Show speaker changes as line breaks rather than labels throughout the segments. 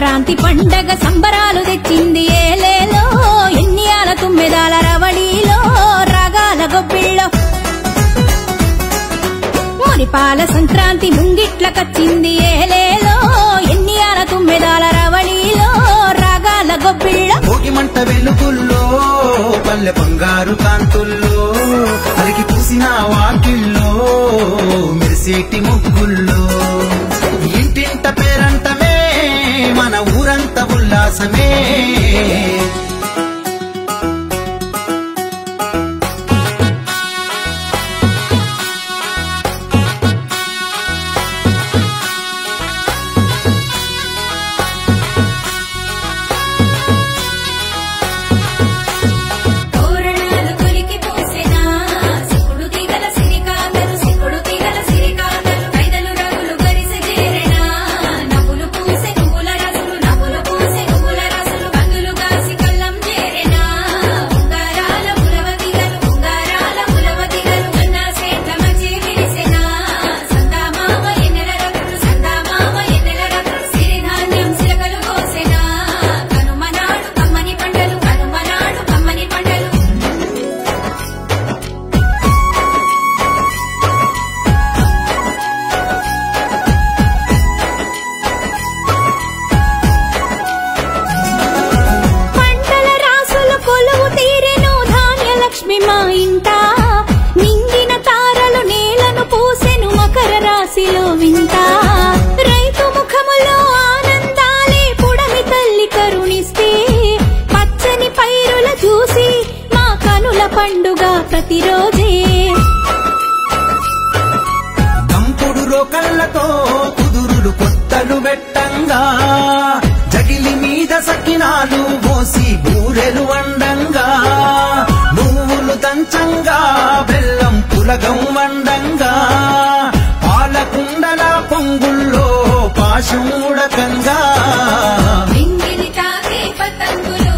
సంక్రాంతి పండగ సంబరాలు తెచ్చింది ఏలేలో ఎన్నియాల తుమ్మెదాల రవళిలో రాగాల గొబ్బిళ్ళో మురిపాల సంక్రాంతి ముంగిట్లకొచ్చింది ఏలేలో ఎన్నియాల తుమ్మెదాల రవళిలో రాగాల గొబ్బిళ్ళో
భోగిమంట వెలుగుల్లో పల్లె బంగారు కాంతుల్లో అలికి పూసిన వాకిల్లో మెరిసేటి ముగ్గుల్లో ఇంటింట పేరంటమే మన ఊరంతా ఉల్లాసమే
రైతు ముఖములో ఆనందాలే పుడమి తల్లి కరుణిస్తే పచ్చని పైరుల చూసి మా కనుల పండుగ ప్రతిరోజే
దంపుడు రోకళ్లతో కుదురులు కొత్తలు పెట్టంగా జగిలి మీద సకినాలు మోసి బూరెలు వండంగా నువ్వులు దంచంగా బెల్లం పులగం వండంగా పాలకుండల పొంగుల్లో పాశం ఉడకంగా
మింగిలి తాకే పతంగులు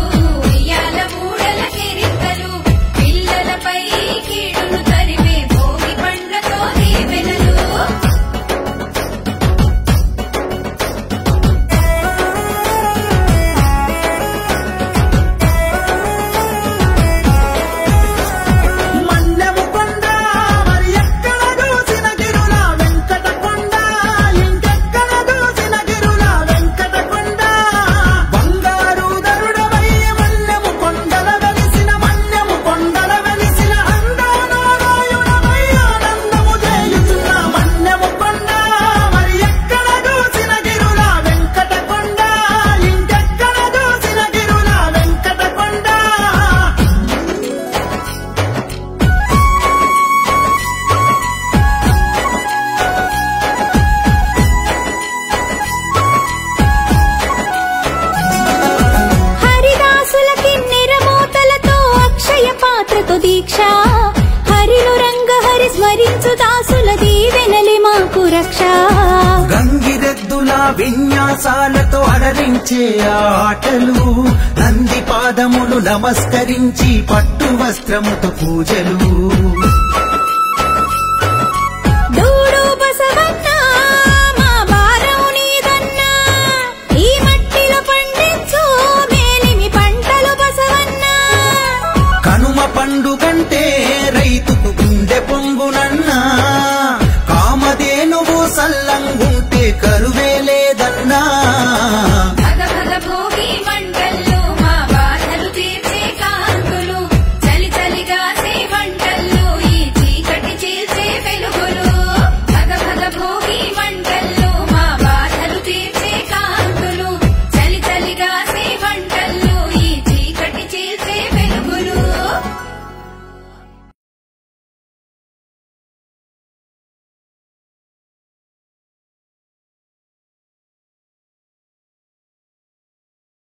ఉయ్యాల మూడల కిరికలు పిల్లలపై కీడును తరిమే భోగి పండ్లతో దీవెనలు దీక్ష హరిలో రంగ హరి స్మరించు దాసుల దీవెనలి మాకు రక్ష
గంగిరెద్దుల విన్యాసాలతో అలరించే ఆటలు నంది పాదములు నమస్కరించి పట్టు వస్త్రముతో పూజలు
దూడు బసవన్న మా భారం నీదన్నా ఈ మట్టిలో పండించు మేలిమి పంటలు బసవన్న
కనుమ పండుగంటే రైతుకు గుండె పొంగునన్నా కామధేనువు సల్లంగుంటే కరువే లేదన్నా